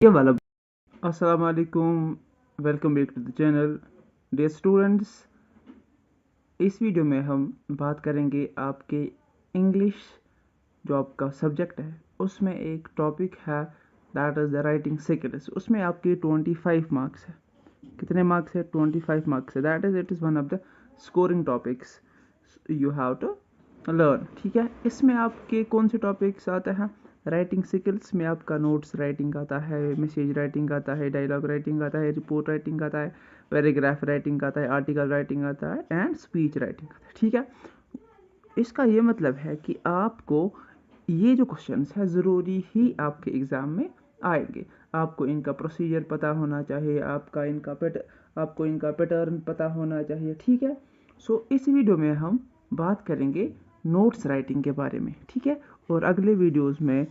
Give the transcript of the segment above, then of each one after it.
ये वाला। अस्सलाम वालेकुम, welcome back to the channel. Dear students, इस वीडियो में हम बात करेंगे आपके इंग्लिश जो आपका सब्जेक्ट है उसमें एक टॉपिक है that is the writing skills. उसमें आपके 25 मार्क्स है। कितने मार्क्स है? 25 मार्क्स है। That is it is one of the scoring topics you have to learn. ठीक है, इसमें आपके कौन से टॉपिक्स आते हैं? राइटिंग स्किल्स में आपका नोट्स राइटिंग आता है, मैसेज राइटिंग आता है, डायलॉग राइटिंग आता है, रिपोर्ट राइटिंग आता है, पैराग्राफ राइटिंग आता है, आर्टिकल राइटिंग आता है एंड स्पीच राइटिंग आता है। ठीक है, इसका ये मतलब है कि आपको ये जो क्वेश्चंस है ज़रूरी ही आपके एग्ज़ाम में आएंगे। आपको इनका प्रोसीजर पता होना चाहिए, आपको इनका पैटर्न पता होना चाहिए। ठीक है, सो इस वीडियो में हम बात करेंगे नोट्स राइटिंग के बारे में। ठीक है, और अगले वीडियोस में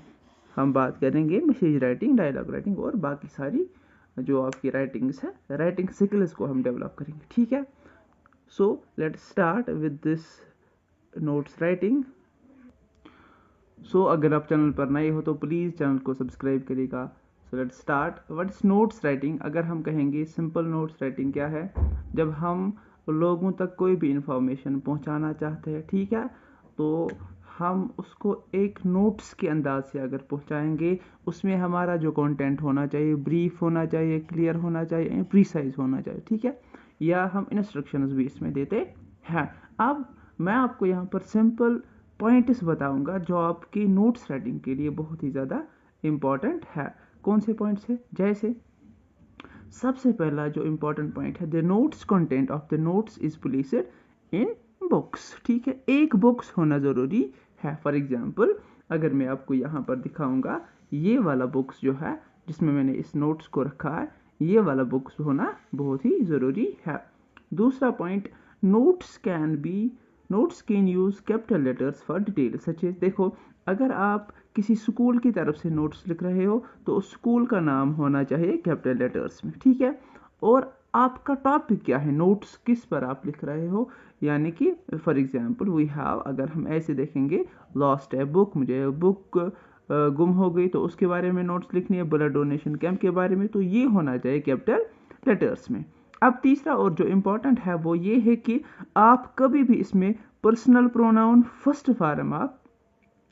हम बात करेंगे मैसेज राइटिंग, डायलॉग राइटिंग और बाकी सारी जो आपकी राइटिंग्स है, राइटिंग स्किल्स को हम डेवलप करेंगे। ठीक है, so let's start with this notes writing. So अगर आप चैनल पर नए हो तो प्लीज़ चैनल को सब्सक्राइब करिएगा। सो let's start. What is notes writing? अगर हम कहेंगे सिंपल नोट्स राइटिंग क्या है? जब हम लोगों तक कोई भी इंफॉर्मेशन पहुंचाना चाहते हैं, ठीक है, तो हम उसको एक नोट्स के अंदाज से अगर पहुंचाएंगे, उसमें हमारा जो कंटेंट होना चाहिए ब्रीफ होना चाहिए, क्लियर होना चाहिए, प्रीसाइज होना चाहिए। ठीक है, या हम इंस्ट्रक्शंस भी इसमें देते हैं। अब मैं आपको यहाँ पर सिंपल पॉइंट्स बताऊंगा जो आपकी नोट्स राइटिंग के लिए बहुत ही ज़्यादा इम्पॉर्टेंट है। कौन से पॉइंट्स है? जैसे सबसे पहला जो इम्पोर्टेंट पॉइंट है, the notes content of the notes is placed in books. ठीक है, एक बुक्स होना ज़रूरी है। फॉर एग्जाम्पल अगर मैं आपको यहाँ पर दिखाऊंगा, ये वाला बुक्स जो है जिसमें मैंने इस नोट्स को रखा है, ये वाला बुक्स होना बहुत ही ज़रूरी है। दूसरा point, notes can use capital letters for detail such as. देखो, अगर आप किसी स्कूल की तरफ से नोट्स लिख रहे हो तो उस स्कूल का नाम होना चाहिए कैपिटल लेटर्स में। ठीक है, और आपका टॉपिक क्या है, नोट्स किस पर आप लिख रहे हो, यानी कि फॉर एग्जांपल वी हैव, अगर हम ऐसे देखेंगे, लॉस्ट है बुक, मुझे बुक गुम हो गई तो उसके बारे में नोट्स लिखनी है, ब्लड डोनेशन कैंप के बारे में, तो ये होना चाहिए कैपिटल लेटर्स में। अब तीसरा और जो इम्पोर्टेंट है वो ये है कि आप कभी भी इसमें पर्सनल प्रोनाउन फर्स्ट फॉर्म आप,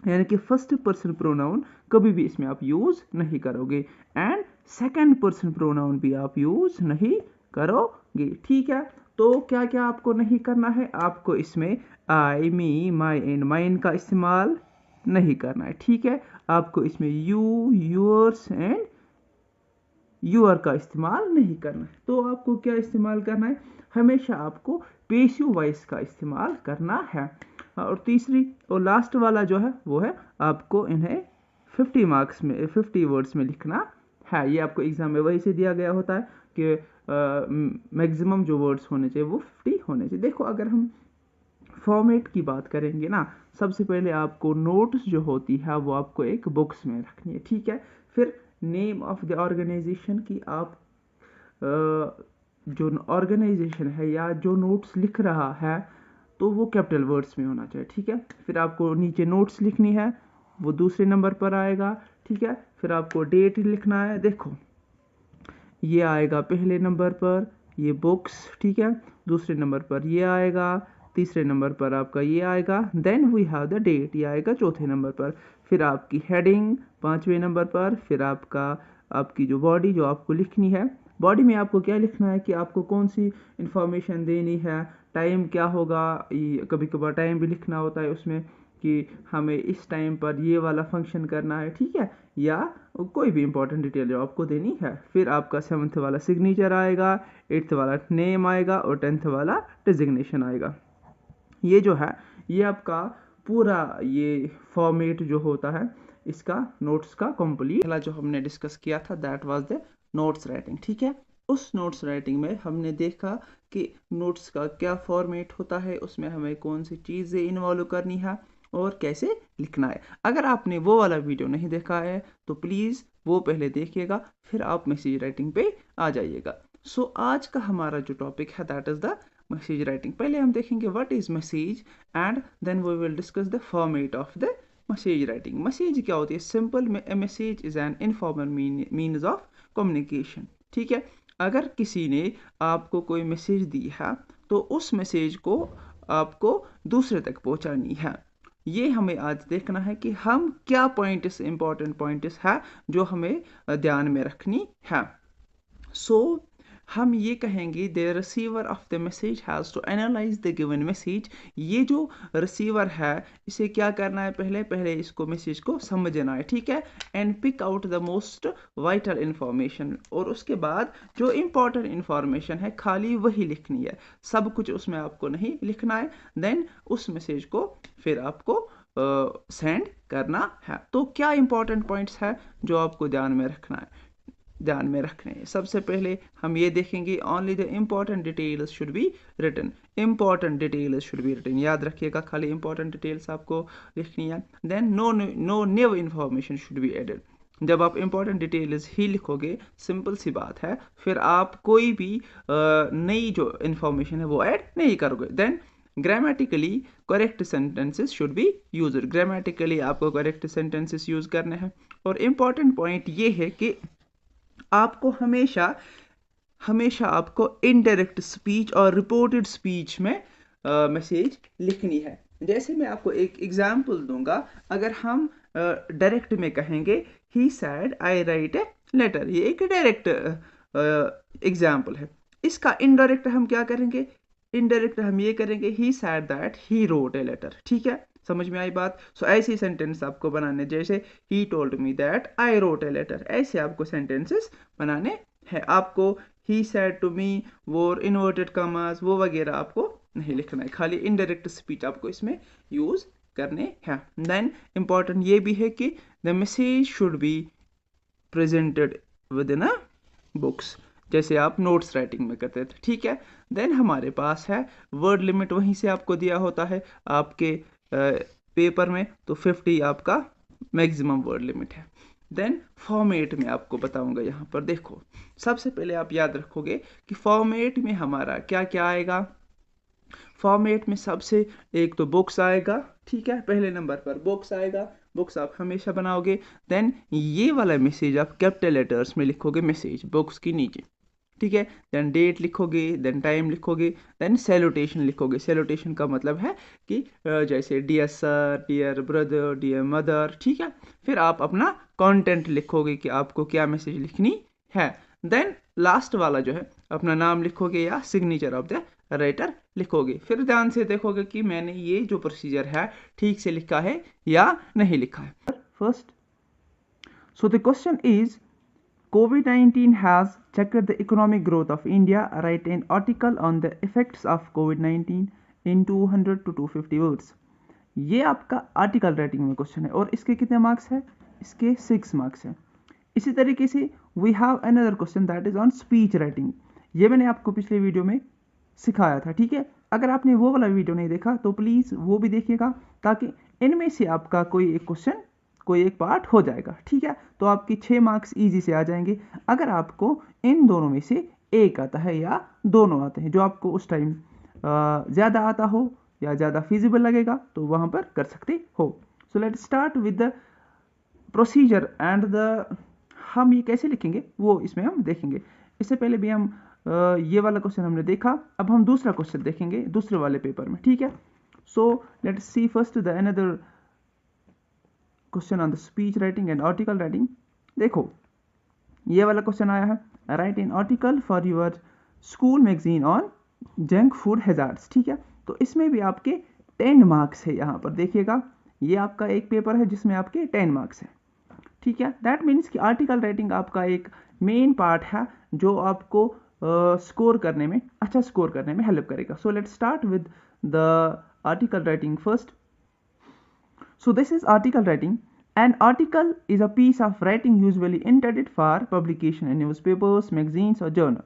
यानी कि फर्स्ट पर्सन प्रोनाउन कभी भी इसमें आप यूज़ नहीं करोगे, एंड सेकंड पर्सन प्रोनाउन भी आप यूज़ नहीं करोगे। ठीक है, तो क्या क्या आपको नहीं करना है? आपको इसमें आई, मी, माई एंड माइन का इस्तेमाल नहीं करना है। ठीक है, आपको इसमें यू, योर्स एंड यूर का इस्तेमाल नहीं करना है। तो आपको क्या इस्तेमाल करना है? हमेशा आपको पेसिव वॉइस का इस्तेमाल करना है। और तीसरी और लास्ट वाला जो है वो है, आपको इन्हें 50 मार्क्स में 50 वर्ड्स में लिखना है। ये आपको एग्जाम में वही से दिया गया होता है कि मैक्सिमम जो वर्ड्स होने चाहिए वो 50 होने चाहिए। देखो, अगर हम फॉर्मेट की बात करेंगे ना, सबसे पहले आपको नोट्स जो होती है वो आपको एक बुक्स में रखनी है। ठीक है, फिर नेम ऑफ द ऑर्गेनाइजेशन की आप जो ऑर्गेनाइजेशन है या जो नोट्स लिख रहा है तो वो कैपिटल वर्ड्स में होना चाहिए। ठीक है, फिर आपको नीचे नोट्स लिखनी है, वो दूसरे नंबर पर आएगा। ठीक है, फिर आपको डेट लिखना है। देखो, ये आएगा पहले नंबर पर, ये बुक्स। ठीक है, दूसरे नंबर पर ये आएगा, तीसरे नंबर पर आपका ये आएगा, then we have the date, ये आएगा चौथे नंबर पर। फिर आपकी हेडिंग पाँचवें नंबर पर। फिर आपकी जो बॉडी जो आपको लिखनी है, बॉडी में आपको क्या लिखना है कि आपको कौन सी इंफॉर्मेशन देनी है, टाइम क्या होगा, कभी कभार टाइम भी लिखना होता है उसमें कि हमें इस टाइम पर ये वाला फंक्शन करना है। ठीक है, या कोई भी इंपॉर्टेंट डिटेल जो आपको देनी है। फिर आपका 7th वाला सिग्नेचर आएगा, 8th वाला नेम आएगा और 10th वाला डिजिग्नेशन आएगा। ये जो है ये आपका पूरा ये फॉर्मेट जो होता है इसका नोट्स का कंप्लीट। पहला जो हमने डिस्कस किया था that was the notes writing. ठीक है, उस नोट्स राइटिंग में हमने देखा कि नोट्स का क्या फॉर्मेट होता है, उसमें हमें कौन सी चीज़ें इन्वॉल्व करनी है और कैसे लिखना है। अगर आपने वो वाला वीडियो नहीं देखा है तो प्लीज़ वो पहले देखिएगा, फिर आप मैसेज राइटिंग पे आ जाइएगा। सो आज का हमारा जो टॉपिक है that is the message writing. पहले हम देखेंगे what is message and then we will discuss the format of the message writing. Message क्या होती है? Simple, message is an informal means of communication. ठीक है, अगर किसी ने आपको कोई मैसेज दी है तो उस मैसेज को आपको दूसरे तक पहुंचानी है। ये हमें आज देखना है कि हम क्या पॉइंट्स, इंपॉर्टेंट पॉइंट्स है जो हमें ध्यान में रखनी है। सो हम ये कहेंगे the receiver of the message has to analyse the given message. ये जो रिसीवर है इसे क्या करना है? पहले इसको मैसेज को समझना है, ठीक है, and pick out the most vital information. और उसके बाद जो इम्पोर्टेंट इंफॉर्मेशन है खाली वही लिखनी है, सब कुछ उसमें आपको नहीं लिखना है। देन उस मैसेज को फिर आपको सेंड करना है। तो क्या इंपॉर्टेंट पॉइंट्स है जो आपको ध्यान में रखना है? ध्यान में रखने हैं, सबसे पहले हम ये देखेंगे only the important details should be written. Important details should be written, याद रखिएगा, खाली इम्पॉर्टेंट डिटेल्स आपको लिखनी है। Then no new information should be added. जब आप इम्पॉर्टेंट डिटेल्स ही लिखोगे, सिंपल सी बात है, फिर आप कोई भी नई जो इन्फॉर्मेशन है वो ऐड नहीं करोगे। Then grammatically correct sentences should be use. Grammatically आपको करेक्ट सेंटेंसेस यूज करने हैं। और इम्पॉर्टेंट पॉइंट ये है कि आपको हमेशा आपको इनडायरेक्ट स्पीच और रिपोर्टेड स्पीच में मैसेज लिखनी है। जैसे मैं आपको एक एग्जांपल दूंगा। अगर हम डायरेक्ट में कहेंगे he said I write a letter, ये एक डायरेक्ट एग्जांपल है। इसका इनडायरेक्ट हम क्या करेंगे? इनडायरेक्ट हम ये करेंगे he said that he wrote a letter. ठीक है, समझ में आई बात? सो ऐसे सेंटेंस आपको बनाने, जैसे ही told me that I wrote a letter, ऐसे आपको सेंटेंसेस बनाने हैं। आपको ही सैड टू मी, वो इन्वर्टेड कॉमास वो वगैरह आपको नहीं लिखना है, खाली इनडायरेक्ट स्पीच आपको इसमें यूज करने हैं। देन इंपॉर्टेंट ये भी है कि the message should be presented with in a books, जैसे आप नोट्स राइटिंग में करते थे। ठीक है, देन हमारे पास है वर्ड लिमिट, वहीं से आपको दिया होता है आपके पेपर में, तो 50 आपका मैक्सिमम वर्ड लिमिट है। देन फॉर्मेट में आपको बताऊंगा। यहाँ पर देखो, सबसे पहले आप याद रखोगे कि फॉर्मेट में हमारा क्या क्या आएगा। फॉर्मेट में सबसे एक तो बुक्स आएगा, ठीक है, पहले नंबर पर बुक्स आएगा, बुक्स आप हमेशा बनाओगे। देन ये वाला मैसेज आप कैपिटल लेटर्स में लिखोगे, मैसेज बुक्स की नीचे, ठीक है। देन डेट लिखोगे, देन टाइम लिखोगे, देन सैल्यूटेशन लिखोगे। सैल्यूटेशन का मतलब है कि जैसे dear sir, dear brother, dear mother, ठीक है। फिर आप अपना कंटेंट लिखोगे कि आपको क्या मैसेज लिखनी है। देन लास्ट वाला जो है अपना नाम लिखोगे या सिग्नेचर ऑफ द राइटर लिखोगे। फिर ध्यान से देखोगे कि मैंने ये जो प्रोसीजर है ठीक से लिखा है या नहीं लिखा है। First, so the question is, COVID-19 has checked the economic growth of India. Write an article on the effects of COVID-19 in 200 to 250 words. ये आपका आर्टिकल राइटिंग में क्वेश्चन है और इसके कितने मार्क्स है? इसके 6 मार्क्स है। इसी तरीके से we have another question that is on speech writing. ये मैंने आपको पिछले वीडियो में सिखाया था, ठीक है। अगर आपने वो वाला वीडियो नहीं देखा तो प्लीज़ वो भी देखिएगा, ताकि इनमें से आपका कोई एक क्वेश्चन, कोई एक पार्ट हो जाएगा, ठीक है। तो आपकी 6 मार्क्स ईजी से आ जाएंगे अगर आपको इन दोनों में से एक आता है या दोनों आते हैं। जो आपको उस टाइम ज़्यादा आता हो या ज़्यादा फिजिबल लगेगा तो वहाँ पर कर सकते हो। So let start with the procedure and the, हम ये कैसे लिखेंगे वो इसमें हम देखेंगे। इससे पहले भी हम ये वाला क्वेश्चन हमने देखा, अब हम दूसरा क्वेश्चन देखेंगे दूसरे वाले पेपर में, ठीक है। So let's see first the another question on the speech writing and article writing. देखो, ये वाला क्वेश्चन आया है, right an article for your school magazine on junk food hazards, ठीक है। तो इसमें भी आपके 10 मार्क्स है। यहाँ पर देखिएगा, ये आपका एक पेपर है जिसमें आपके 10 मार्क्स है, ठीक है। दैट मीन्स कि आर्टिकल राइटिंग आपका एक मेन पार्ट है जो आपको स्कोर करने में, अच्छा स्कोर करने में हेल्प करेगा। सो let's start with the article writing first. So this is article writing. An article is a piece of writing usually intended for publication in newspapers, magazines or journal.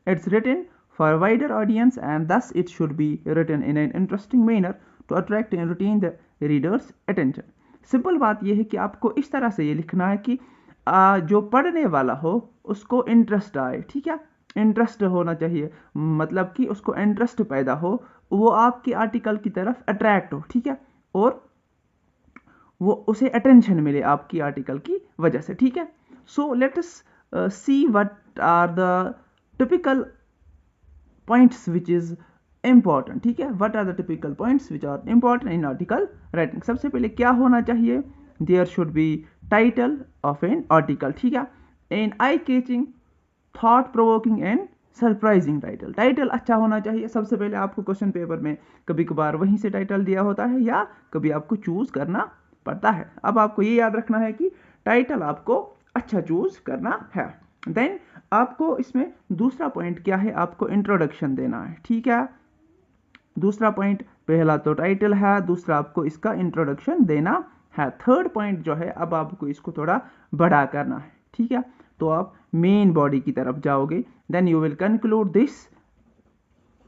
It's written for a wider audience and thus it should be written in an interesting manner to attract and retain the reader's attention. Simple बात यह है कि आपको इस तरह से ये लिखना है कि जो पढ़ने वाला हो उसको इंटरेस्ट आए, ठीक है। इंटरेस्ट होना चाहिए, मतलब कि उसको इंटरेस्ट पैदा हो, वो आपके आर्टिकल की तरफ अट्रैक्ट हो, ठीक है। और वो उसे अटेंशन मिले आपकी आर्टिकल की वजह से, ठीक है। So let us see what are the typical points which is important, ठीक है। What are the typical points which are important in article writing. सबसे पहले क्या होना चाहिए, there should be title of an article, ठीक है। An eye catching, thought provoking and surprising title. Title अच्छा होना चाहिए। सबसे पहले आपको क्वेश्चन पेपर में कभी कभार वहीं से टाइटल दिया होता है या कभी आपको चूज करना पड़ता है। अब आपको ये याद रखना है कि टाइटल आपको अच्छा चूज करना है। देन आपको इसमें दूसरा पॉइंट क्या है, आपको इंट्रोडक्शन देना है, ठीक है। दूसरा पॉइंट, पहला तो टाइटल है, दूसरा आपको इसका इंट्रोडक्शन देना है। थर्ड पॉइंट जो है, अब आपको इसको थोड़ा बड़ा करना है, ठीक है। तो आप मेन बॉडी की तरफ जाओगे, then you will conclude this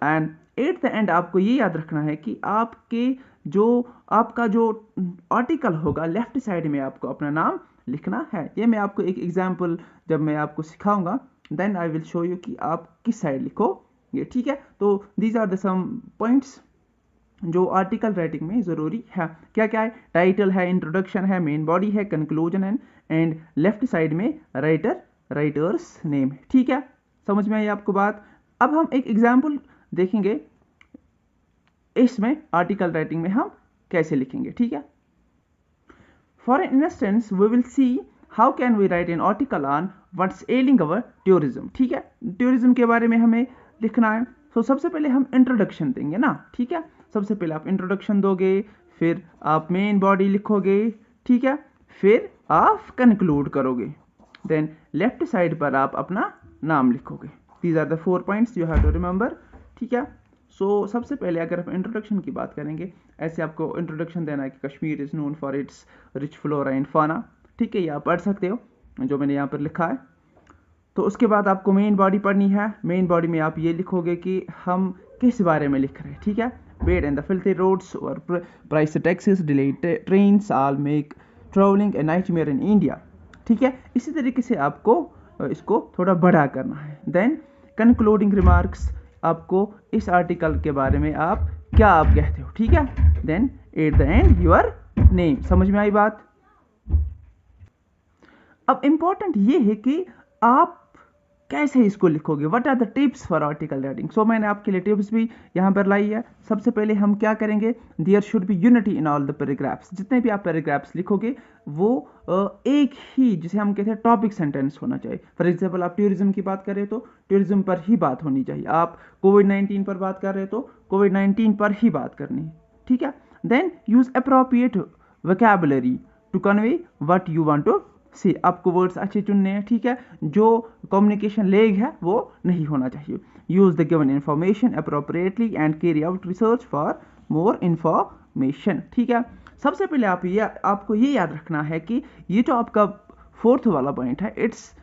and at the end आपको ये याद रखना है कि आपका जो आर्टिकल होगा लेफ्ट साइड में आपको अपना नाम लिखना है। ये मैं आपको एक एग्जांपल जब मैं आपको सिखाऊंगा then I will show you कि आप किस साइड लिखोगे, ठीक है। तो these are the some points जो आर्टिकल राइटिंग में ज़रूरी है। क्या क्या है, टाइटल है, इंट्रोडक्शन है, मेन बॉडी है, कंक्लूजन है एंड लेफ्ट साइड में राइटर्स नेम, ठीक है। समझ में आई आपको बात। अब हम एक एग्जाम्पल देखेंगे इसमें आर्टिकल राइटिंग में हम कैसे लिखेंगे, ठीक है। For instance we will see how can we write an article on what's ailing our tourism, ठीक है। टूरिज्म के बारे में हमें लिखना है। तो सबसे पहले हम इंट्रोडक्शन देंगे ना, ठीक है। सबसे पहले आप इंट्रोडक्शन दोगे, फिर आप मेन बॉडी लिखोगे, ठीक है, फिर आप कंक्लूड करोगे, देन लेफ्ट साइड पर आप अपना नाम लिखोगे। These are the 4 points you have to remember, ठीक है। सो सबसे पहले अगर हम इंट्रोडक्शन की बात करेंगे, ऐसे आपको इंट्रोडक्शन देना है कि Kashmir is known for its rich flora and फाना, ठीक है, ये आप पढ़ सकते हो जो मैंने यहाँ पर लिखा है। तो उसके बाद आपको मेन बॉडी पढ़नी है। मेन बॉडी में आप ये लिखोगे कि हम किस बारे में लिख रहे हैं, ठीक है। Bad and the filthy roads और price taxes delayed trains all make travelling a nightmare in India, ठीक है। इसी तरीके से आपको इसको थोड़ा बड़ा करना है। देन कंक्लूडिंग रिमार्क्स, आपको इस आर्टिकल के बारे में आप कहते हो, ठीक है। Then at the end your name. समझ में आई बात। अब इंपॉर्टेंट ये है कि आप कैसे इसको लिखोगे, what are the tips for article writing. So मैंने आपके लिए टिप्स भी यहाँ पर लाई है। सबसे पहले हम क्या करेंगे, there should be unity in all the paragraphs. जितने भी आप पैराग्राफ्स लिखोगे वो एक ही, जिसे हम कहते हैं टॉपिक सेंटेंस होना चाहिए। फॉर एग्जाम्पल आप टूरिज्म की बात करें तो टूरिज्म पर ही बात होनी चाहिए। आप कोविड-19 पर बात कर रहे हो तो कोविड-19 पर ही बात करनी है, ठीक है। Then use appropriate vocabulary to convey what you want to say, आपको वर्ड्स अच्छे चुनने हैं, ठीक है। जो कम्युनिकेशन लेग है वो नहीं होना चाहिए। Use the given information appropriately and carry out research for more information, ठीक है। सबसे पहले आपको ये याद रखना है कि ये जो आपका 4th वाला पॉइंट है इट्स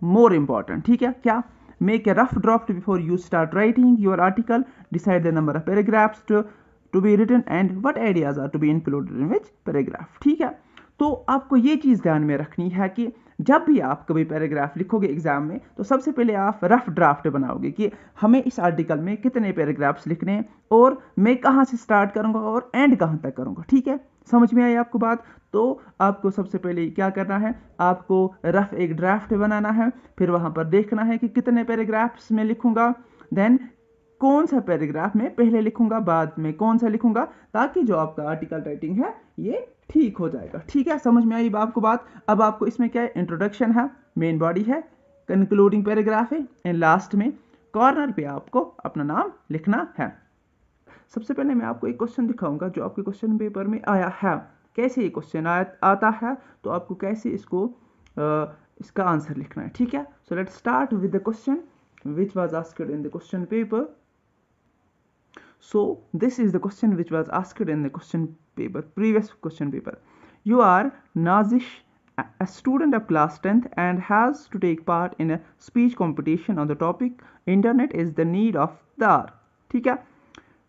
मोर इम्पॉर्टेंट, ठीक है। क्या, make a rough draft before you start writing your article, decide the number of paragraphs to be written and what ideas are to be included in which paragraph, ठीक है। तो आपको ये चीज़ ध्यान में रखनी है कि जब भी आप कभी पैराग्राफ लिखोगे एग्जाम में तो सबसे पहले आप रफ ड्राफ्ट बनाओगे कि हमें इस आर्टिकल में कितने पैराग्राफ्स लिखने हैं और मैं कहाँ से स्टार्ट करूँगा और एंड कहाँ तक करूँगा, ठीक है। समझ में आई आपको बात। तो आपको सबसे पहले क्या करना है, आपको रफ एक ड्राफ्ट बनाना है, फिर वहाँ पर देखना है कि कितने पैराग्राफ्स में लिखूँगा, देन कौन सा पैराग्राफ में पहले लिखूंगा, बाद में कौन सा लिखूंगा, ताकि जो आपका आर्टिकल राइटिंग है ये ठीक हो जाएगा, ठीक है। समझ में आई आपको बात। अब आपको इसमें क्या है, इंट्रोडक्शन है, मेन बॉडी है, कंक्लूडिंग पैराग्राफ है एंड लास्ट में कॉर्नर पे आपको अपना नाम लिखना है। सबसे पहले मैं आपको एक क्वेश्चन दिखाऊंगा जो आपके क्वेश्चन पेपर में आया है। कैसे ये क्वेश्चन आता है तो आपको कैसे इसका आंसर लिखना है, ठीक है। So let's start with the question which was asked in the question paper. So this is the question which was asked in the previous question paper. You are Nazish, a student of class 10th and has to take part in a speech competition on the topic internet is the need of the hour, ठीक है,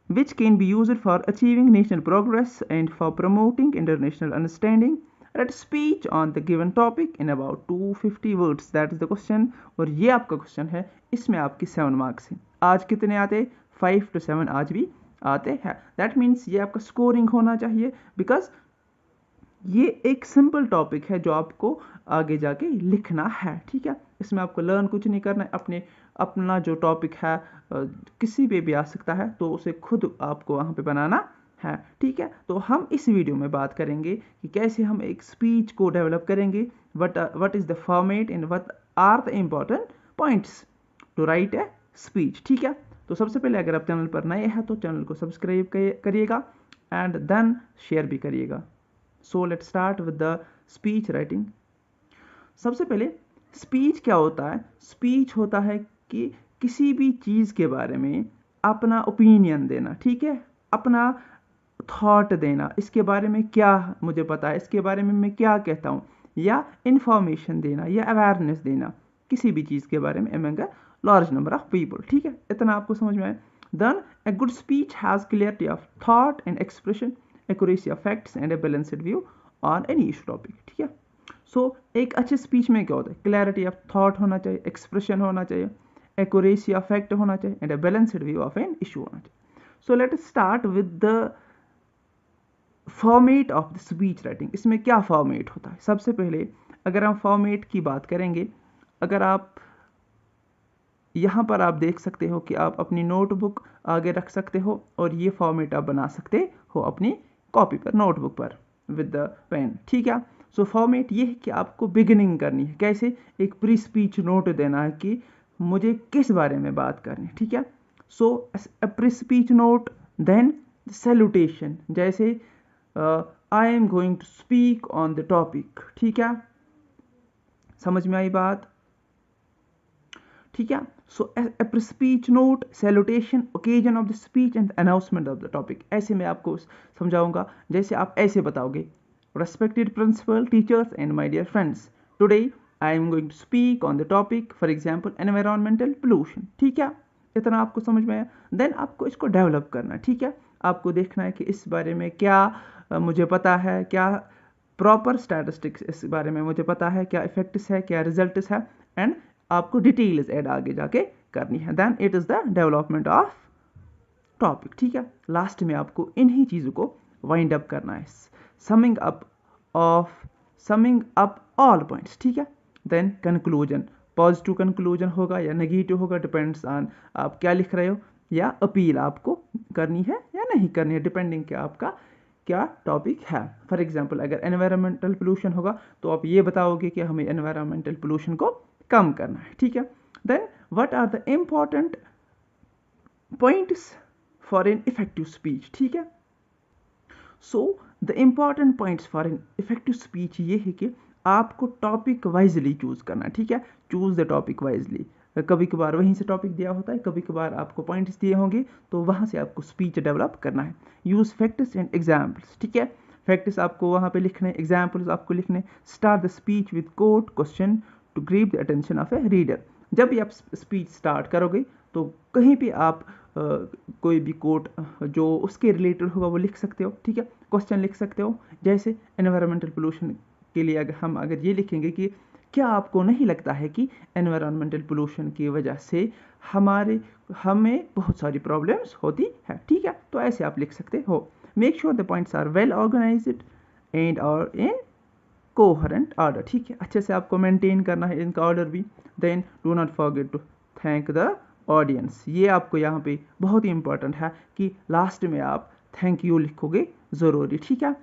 which can be used for achieving national progress and for promoting international understanding. Write speech on the given topic in about 250 words. That is the question. और ये आपका question है, इसमें आपकी 7 marks हैं। आज कितने आते, 5 to 7 आज भी आते हैं। दैट मीन्स ये आपका स्कोरिंग होना चाहिए, बिकॉज ये एक सिंपल टॉपिक है जो आपको आगे जाके लिखना है, ठीक है। इसमें आपको लर्न कुछ नहीं करना है, अपना जो टॉपिक है किसी पे भी आ सकता है, तो उसे खुद आपको वहाँ पे बनाना है, ठीक है। तो हम इस वीडियो में बात करेंगे कि कैसे हम एक स्पीच को डेवलप करेंगे, what is the format and what are the important points to write a speech, ठीक है। तो सबसे पहले अगर आप चैनल पर नए हैं तो चैनल को सब्सक्राइब करिएगा एंड देन शेयर भी करिएगा। सो let's start with the speech writing. सबसे पहले स्पीच क्या होता है? स्पीच होता है कि किसी भी चीज़ के बारे में अपना ओपिनियन देना, ठीक है, अपना थॉट देना, इसके बारे में क्या मुझे पता है, इसके बारे में मैं क्या कहता हूँ, या इंफॉर्मेशन देना या अवेयरनेस देना किसी भी चीज़ के बारे में among large number of people, ठीक है। इतना आपको समझ में आए। Then a good speech has clarity of thought and expression, accuracy of facts and a balanced view on any issue topic, ठीक है। सो एक अच्छे स्पीच में क्या होता है? क्लैरिटी ऑफ थॉट होना चाहिए, एक्सप्रेशन होना चाहिए, एक्यूरेसी ऑफ फैक्ट होना चाहिए and a balanced view of an issue होना चाहिए। सो let us start with the format of the speech writing. इसमें क्या फॉर्मेट होता है? सबसे पहले अगर हम फॉर्मेट की बात करेंगे, अगर आप यहाँ पर आप देख सकते हो कि आप अपनी नोटबुक आगे रख सकते हो और ये फॉर्मेट आप बना सकते हो अपनी कॉपी पर, नोटबुक पर विद द पेन, ठीक है। सो फॉर्मेट ये है कि आपको बिगिनिंग करनी है, कैसे? एक प्री स्पीच नोट देना है कि मुझे किस बारे में बात करनी है, ठीक है। So a pre speech note, then salutation, जैसे I am going to speak on the topic, ठीक है, समझ में आई बात, ठीक है। So a speech note, salutation, occasion of the speech and announcement of the topic. ऐसे मैं आपको समझाऊंगा, जैसे आप ऐसे बताओगे, respected principal, teachers and my dear friends, today I am going to speak on the topic for example environmental pollution, ठीक है। इतना आपको समझ में आया। देन आपको इसको डेवलप करना है, ठीक है। आपको देखना है कि इस बारे में क्या मुझे पता है, क्या प्रॉपर स्टैटिस्टिक्स इस बारे में मुझे पता है, क्या इफेक्ट्स है, क्या रिजल्ट्स है, एंड आपको डिटेल्स ऐड आगे जाके करनी है। Then it is the development of topic, ठीक है। लास्ट में आपको इन्हीं चीज़ों को वाइंड अप करना है, समिंग अप ऑल पॉइंट्स, ठीक है। देन कंक्लूजन, पॉजिटिव कंक्लूजन होगा या नेगेटिव होगा, डिपेंड्स ऑन आप क्या लिख रहे हो, या अपील आपको करनी है या नहीं करनी है, डिपेंडिंग कि आपका क्या टॉपिक है। फॉर एग्जांपल अगर एनवायरमेंटल पोल्यूशन होगा तो आप ये बताओगे कि हमें एनवायरमेंटल पोल्यूशन को कम करना है, ठीक है। Then what are the important points for an effective speech, ठीक है। So the important points for an effective speech ये है कि आपको टॉपिक वाइजली चूज करना है, ठीक है। Choose the topic wisely. कभी कभार वहीं से टॉपिक दिया होता है, कभी कभार आपको पॉइंट्स दिए होंगे, तो वहाँ से आपको स्पीच डेवलप करना है। यूज फैक्ट्स एंड एग्जाम्पल्स, ठीक है। फैक्ट्स आपको वहाँ पे लिखने, एग्जाम्पल्स आपको लिखने। Start the speech with quote question to grab the attention of a reader. जब भी आप स्पीच स्टार्ट करोगे तो कहीं भी आप कोई भी कोट जो उसके रिलेटेड होगा वो लिख सकते हो, ठीक है। क्वेश्चन लिख सकते हो, जैसे एनवायरमेंटल पोल्यूशन के लिए अगर ये लिखेंगे कि क्या आपको नहीं लगता है कि एनवायरमेंटल पोल्यूशन की वजह से हमें बहुत सारी प्रॉब्लम्स होती है, ठीक है। तो ऐसे आप लिख सकते हो। Make sure the points are well organised and और इन कोहरेंट ऑर्डर, ठीक है। अच्छे से आपको मेंटेन करना है इनका ऑर्डर भी। Then do not forget to thank the audience. ये आपको यहाँ पे बहुत ही इंपॉर्टेंट है कि लास्ट में आप थैंक यू लिखोगे ज़रूरी, ठीक है।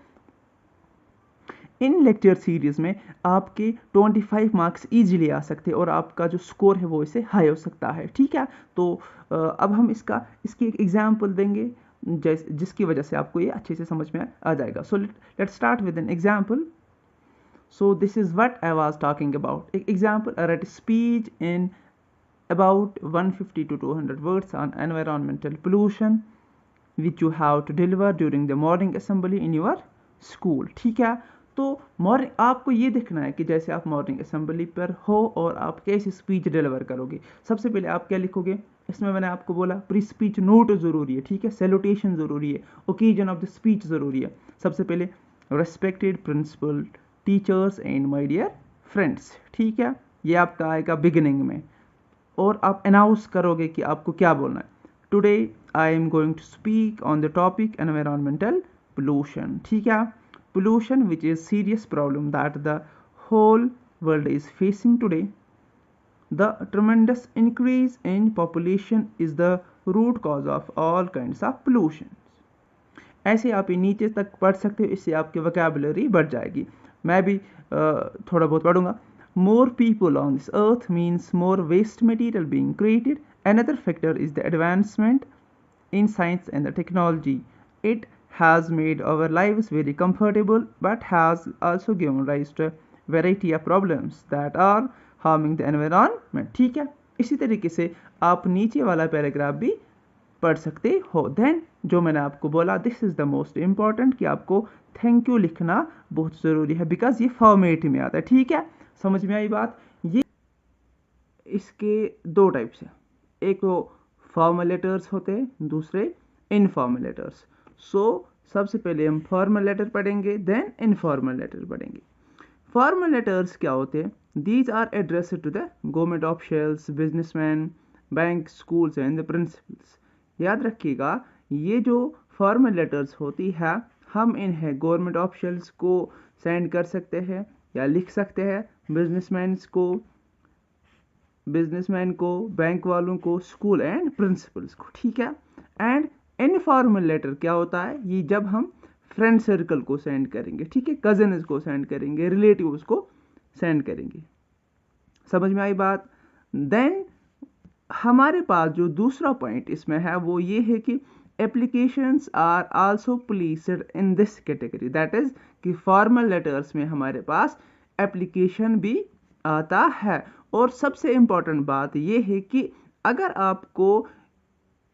इन लेक्चर सीरीज़ में आपके 25 मार्क्स ईजिली आ सकते हैं और आपका जो स्कोर है वो इससे हाई हो सकता है, ठीक है। तो अब हम इसकी एक एग्जाम्पल देंगे जिसकी वजह से आपको ये अच्छे से समझ में आ जाएगा। So let start with an example. So this is what I was talking about. Example, I write a speech in about 150 to 200 words on environmental pollution which you have to deliver during the morning assembly in your school, ठीक है। तो morning आपको ये देखना है कि जैसे आप मॉर्निंग असेंबली पर हो और आप कैसे स्पीच डिलीवर करोगे। सबसे पहले आप क्या लिखोगे? इसमें मैंने आपको बोला प्री स्पीच नोट ज़रूरी है, ठीक है। सैल्यूटेशन ज़रूरी है, ओकेजन ऑफ द स्पीच ज़रूरी है। सबसे पहले respected principal, teachers and my dear friends, ठीक है। ये आपका आएगा बिगिनिंग में, और आप अनाउंस करोगे कि आपको क्या बोलना है। Today I am going to speak on the topic environmental pollution, ठीक है। pollution, which is serious problem that the whole world is facing today. The tremendous increase in population is the root cause of all kinds of pollution. ऐसे आप ये नीचे तक पढ़ सकते हो, इससे आपकी वोकैबुलरी बढ़ जाएगी। मैं भी थोड़ा बहुत पढ़ूंगा। More people on this earth means more waste material being created. Another factor is the advancement in science and the technology. It has made our lives very comfortable but has also given rise to a variety of problems that are harming the environment. ठीक है, इसी तरीके से आप नीचे वाला paragraph भी पढ़ सकते हो। देन जो मैंने आपको बोला, this is the most important, कि आपको थैंक यू लिखना बहुत ज़रूरी है, बिकॉज ये फॉर्मेट में आता है। ठीक है, समझ में आई बात। ये इसके दो टाइप्स हैं, एक तो फॉर्मल लेटर्स होते हैं, दूसरे इनफॉर्मल लेटर्स। सो सबसे पहले हम फॉर्मल लेटर पढ़ेंगे, देन इनफॉर्मल लेटर पढ़ेंगे। फॉर्मल लेटर्स क्या होते हैं? These are addressed to the government officials, businessman, bank, schools and the principals. याद रखिएगा, ये जो फॉर्मल लेटर्स होती है, हम इन्हें गवर्नमेंट ऑफिशियल्स को सेंड कर सकते हैं या लिख सकते हैं, बिजनेसमैन को, बैंक वालों को, स्कूल एंड प्रिंसिपल्स को। ठीक है। एंड इनफॉर्मल लेटर क्या होता है? ये जब हम फ्रेंड सर्कल को सेंड करेंगे, ठीक है, कजन्स को सेंड करेंगे, रिलेटिव्स को सेंड करेंगे। समझ में आई बात। देन हमारे पास जो दूसरा पॉइंट इसमें है वो ये है कि applications are also placed in this category, that is कि फॉर्मल लेटर्स में हमारे पास एप्लीकेशन भी आता है। और सबसे इम्पॉर्टेंट बात ये है कि अगर आपको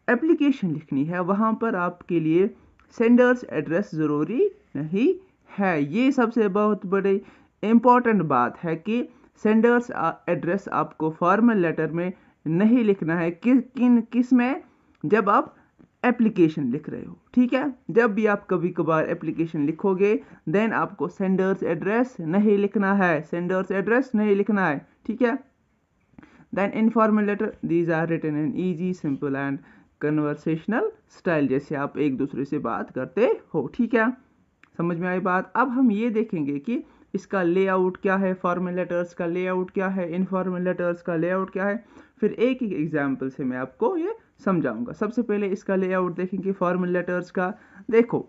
एप्लीकेशन लिखनी है, वहाँ पर आपके लिए सेंडर्स एड्रेस ज़रूरी नहीं है। ये सबसे बहुत बड़ी इम्पॉर्टेंट बात है कि सेंडर्स एड्रेस आपको फॉर्मल लेटर में नहीं लिखना है। किस में? जब आप एप्लीकेशन लिख रहे हो। ठीक है, जब भी आप कभी कभार एप्लीकेशन लिखोगे, देन आपको सेंडर्स एड्रेस नहीं लिखना है, सेंडर्स एड्रेस नहीं लिखना है। ठीक है। Then informal letter, these are written in easy, simple and conversational style, जैसे आप एक दूसरे से बात करते हो। ठीक है, समझ में आई बात। अब हम ये देखेंगे कि इसका लेआउट क्या है, फॉर्मल लेटर्स का लेआउट क्या है, इनफॉर्मल लेटर्स का लेआउट क्या है। फिर एक एक एग्जाम्पल से मैं आपको ये समझाऊंगा। सबसे पहले इसका लेआउट देखेंगे फॉर्मल लेटर्स का। देखो,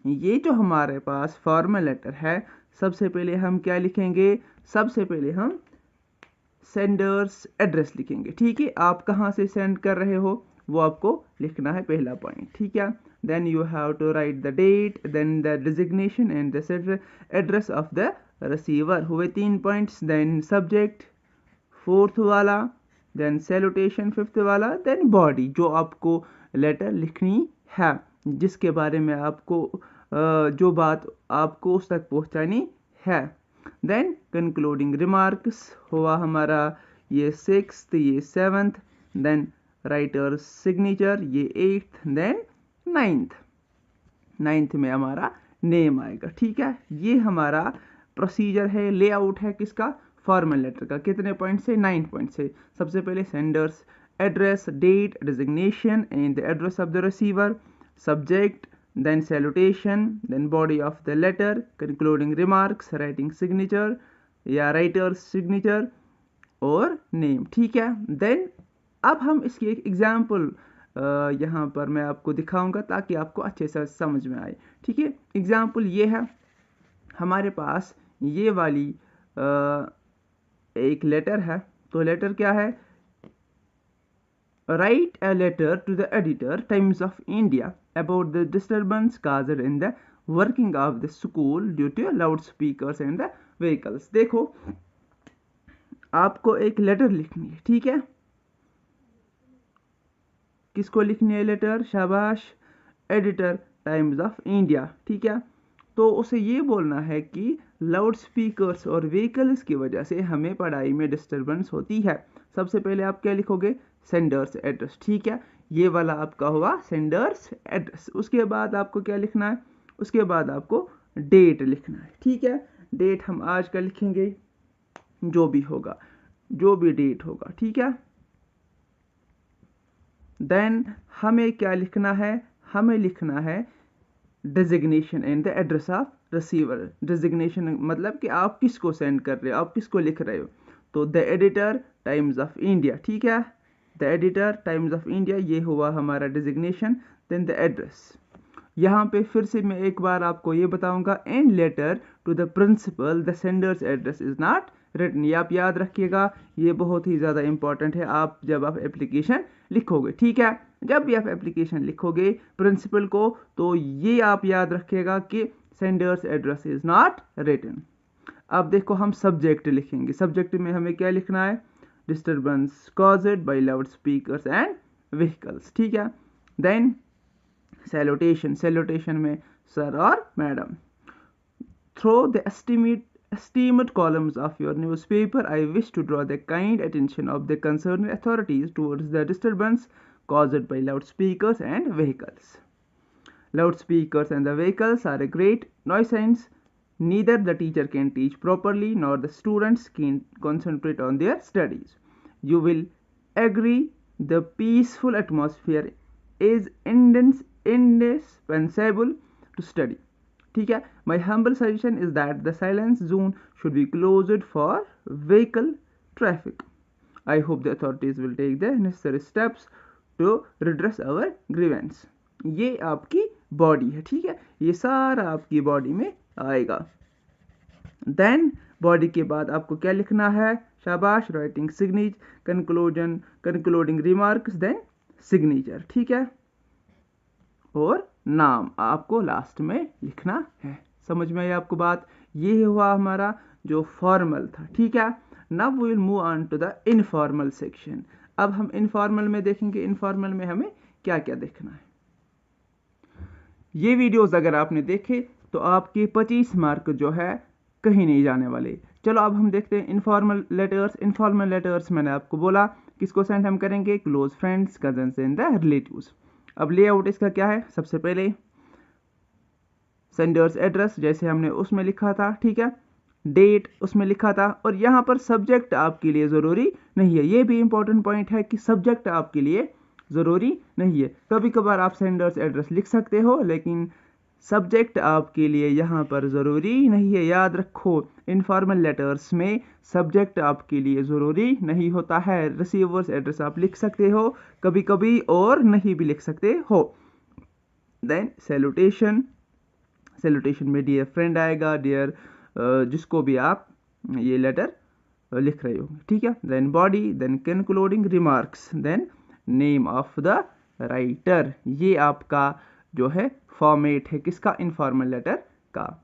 ये जो हमारे पास फॉर्मल लेटर है, सबसे पहले हम क्या लिखेंगे? सबसे पहले हम सेंडर्स एड्रेस लिखेंगे। ठीक है, आप कहाँ से सेंड कर रहे हो वो आपको लिखना है, पहला पॉइंट। ठीक है। then you have to write the date, then the designation and the address of the receiver, हुए 3 पॉइंट्स। then subject 4th वाला, then salutation 5th वाला, then body, जो आपको लेटर लिखनी है, जिसके बारे में आपको जो बात आपको उस तक पहुंचानी है। then concluding remarks हुआ हमारा ये 6th, ये 7th, then राइटर सिग्नेचर ये 8th, देन 9th में हमारा नेम आएगा। ठीक है, ये हमारा प्रोसीजर है, लेआउट है किसका? फॉर्मल लेटर का। कितने पॉइंट से? 9 पॉइंट से। सबसे पहले sender's address, date, designation and the address of the receiver, subject, then salutation, then body of the letter, concluding remarks, writing signature या राइटर्स सिग्नेचर और नेम। ठीक है। देन अब हम इसकी एक एग्जाम्पल यहाँ पर मैं आपको दिखाऊंगा ताकि आपको अच्छे से समझ में आए। ठीक है, एग्जाम्पल ये है, हमारे पास ये वाली एक लेटर है। तो लेटर क्या है? Write a letter to the editor, Times of India, about the disturbance caused in the working of the school due to loud speakers and the vehicles. देखो, आपको एक लेटर लिखनी है। ठीक है, किसको लिखनी है लेटर? शाबाश, एडिटर, टाइम्स ऑफ इंडिया। ठीक है, तो उसे ये बोलना है कि लाउड स्पीकर्स और व्हीकल्स की वजह से हमें पढ़ाई में डिस्टरबेंस होती है। सबसे पहले आप क्या लिखोगे? Sender's address. ठीक है, ये वाला आपका हुआ सेंडर्स एड्रेस। उसके बाद आपको क्या लिखना है? उसके बाद आपको डेट लिखना है। ठीक है, डेट हम आज का लिखेंगे, जो भी होगा, जो भी डेट होगा। ठीक है, देन हमें क्या लिखना है? हमें लिखना है designation and the address of receiver, designation मतलब कि आप किसको सेंड कर रहे हो, आप किसको लिख रहे हो। तो the editor Times of India, ठीक है, the editor Times of India, ये हुआ हमारा डिजिग्नेशन। देन द एड्रेस, यहाँ पे फिर से मैं एक बार आपको ये बताऊंगा, and letter to the principal the sender's address is not written, ये आप याद रखिएगा, ये बहुत ही ज़्यादा इंपॉर्टेंट है आप जब आप एप्लीकेशन लिखोगे, ठीक है। जब भी आप एप्लीकेशन लिखोगे प्रिंसिपल को, तो ये आप याद रखिएगा कि sender's address is not written. अब देखो हम सब्जेक्ट लिखेंगे, सब्जेक्ट में हमें क्या लिखना है, disturbance caused by loud speakers and vehicles, ठीक है। देन सैल्यूटेशन, सैल्यूटेशन में सर और madam. Through the esteemed columns of your newspaper, I wish to draw the kind attention of the concerned authorities towards the disturbance caused by loudspeakers and vehicles. Loudspeakers and the vehicles are a great nuisance. Neither the teacher can teach properly nor the students can concentrate on their studies. You will agree the peaceful atmosphere is indispensable to study. ठीक है, my humble suggestion is that the silence zone should be closed for vehicle traffic. I hope the authorities will take the necessary steps to redress our grievance. ये आपकी body है, ठीक है, ये सारा आपकी बॉडी में आएगा। देन बॉडी के बाद आपको क्या लिखना है, शाबाश, writing signature, concluding remarks, then signature, ठीक है, और नाम आपको लास्ट में लिखना है। समझ में आई आपको बात, ये हुआ हमारा जो फॉर्मल था, ठीक है। Now we will move on to the informal section. अब हम इनफॉर्मल में देखेंगे, इनफॉर्मल में हमें क्या क्या देखना है। ये वीडियोस अगर आपने देखे तो आपके 25 मार्क जो है कहीं नहीं जाने वाले। चलो अब हम देखते हैं इनफॉर्मल लेटर्स। इनफॉर्मल लेटर्स मैंने आपको बोला किसको सेंड हम करेंगे, close friends, cousins and the relatives. अब लेआउट इसका क्या है, सबसे पहले सेंडर्स एड्रेस जैसे हमने उसमें लिखा था, ठीक है, डेट उसमें लिखा था, और यहाँ पर सब्जेक्ट आपके लिए ज़रूरी नहीं है। ये भी इंपॉर्टेंट पॉइंट है कि सब्जेक्ट आपके लिए ज़रूरी नहीं है। कभी कभार आप सेंडर्स एड्रेस लिख सकते हो, लेकिन सब्जेक्ट आपके लिए यहाँ पर ज़रूरी नहीं है। याद रखो, इनफॉर्मल लेटर्स में सब्जेक्ट आपके लिए ज़रूरी नहीं होता है। रिसीवर्स एड्रेस आप लिख सकते हो कभी कभी और नहीं भी लिख सकते हो। देन सैल्यूटेशन, सैल्यूटेशन में डियर फ्रेंड आएगा, डियर जिसको भी आप ये लेटर लिख रहे हो, ठीक है। Then body, then concluding remarks, then name of the writer. ये आपका जो है फॉर्मेट है किसका, इनफॉर्मल लेटर का।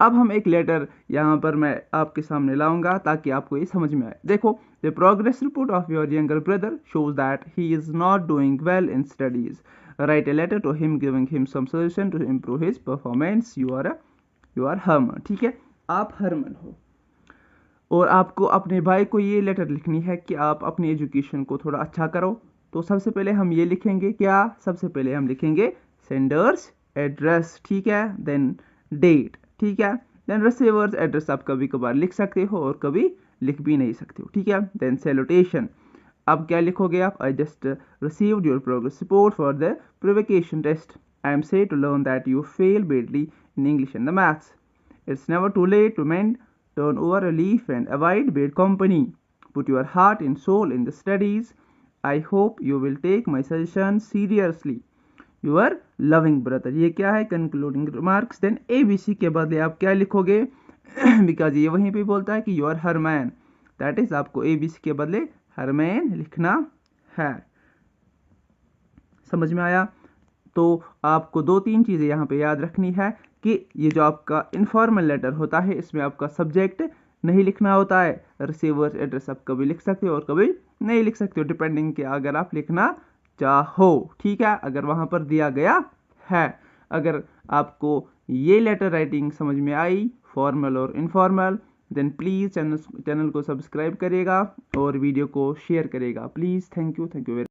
अब हम एक लेटर यहाँ पर मैं आपके सामने लाऊंगा ताकि आपको ये समझ में आए। देखो, the progress report of your younger brother shows that he is not doing well in studies. Write a letter to him giving him some suggestion to improve his performance. You are Harman, ठीक है, आप हरमन हो और आपको अपने भाई को ये लेटर लिखनी है कि आप अपनी एजुकेशन को थोड़ा अच्छा करो। तो सबसे पहले हम ये लिखेंगे क्या, सबसे पहले हम लिखेंगे सेंडर्स एड्रेस, ठीक है, देन डेट, ठीक है, देन रिसीवर्स एड्रेस आप कभी कभार लिख सकते हो और कभी लिख भी नहीं सकते हो, ठीक है। देन सैल्यूटेशन, अब क्या लिखोगे आप, I just received your progress report for the provocation test. I am sad to learn that you fail badly in English and the maths. It's never too late to mend. Turn over a leaf and avoid bad company. Put your heart and soul in the studies. I hope you will take my suggestion seriously. Your loving brother. ये क्या है, concluding remarks. Then ABC के बदले आप क्या लिखोगे because ये वहीं पे बोलता है कि योर हरमैन, दैट इज आपको ABC के बदले हरमैन लिखना है। समझ में आया। तो आपको 2-3 चीज़ें यहाँ पे याद रखनी है कि ये जो आपका इनफॉर्मल लेटर होता है इसमें आपका सब्जेक्ट नहीं लिखना होता है। रिसीवर्स एड्रेस आप कभी लिख सकते हो और कभी नहीं लिख सकते हो, डिपेंडिंग कि अगर आप लिखना चाहो, ठीक है, अगर वहाँ पर दिया गया है। अगर आपको ये लेटर राइटिंग समझ में आई, फॉर्मल और इनफॉर्मल, देन प्लीज़ चैनल को सब्सक्राइब करिएगा और वीडियो को शेयर करिएगा प्लीज़। Thank you very